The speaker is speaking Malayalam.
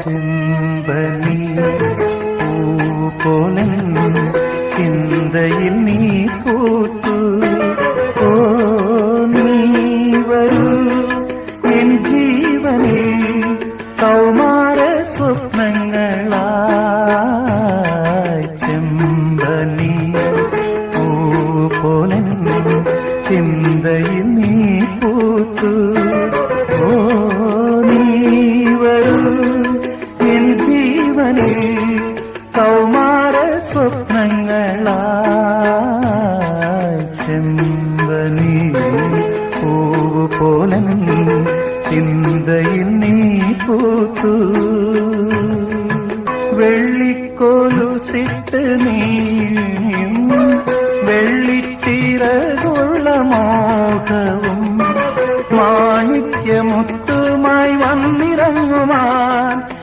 ചെമ്പനി പൂപോലെ ചിന്തയിൽ നീ പൂത്തു. ഓ നീ വരൂ എൻ ജീവനിൽ കൗമാര സ്വപ്നങ്ങളായി. ചെമ്പനി പൂപോലെ ചിന്തയിൽ നീ പൂത്തു. ഓ നീ വരൂ എൻ ജീവനിൽ കൗമാര സ്വപ്നങ്ങളായി. ചെമ്പനി പൂവ് പോലെ ചിന്തയിൽ നീ പൂത്തു. വെള്ളിക്കോലുസിട്ട് നീ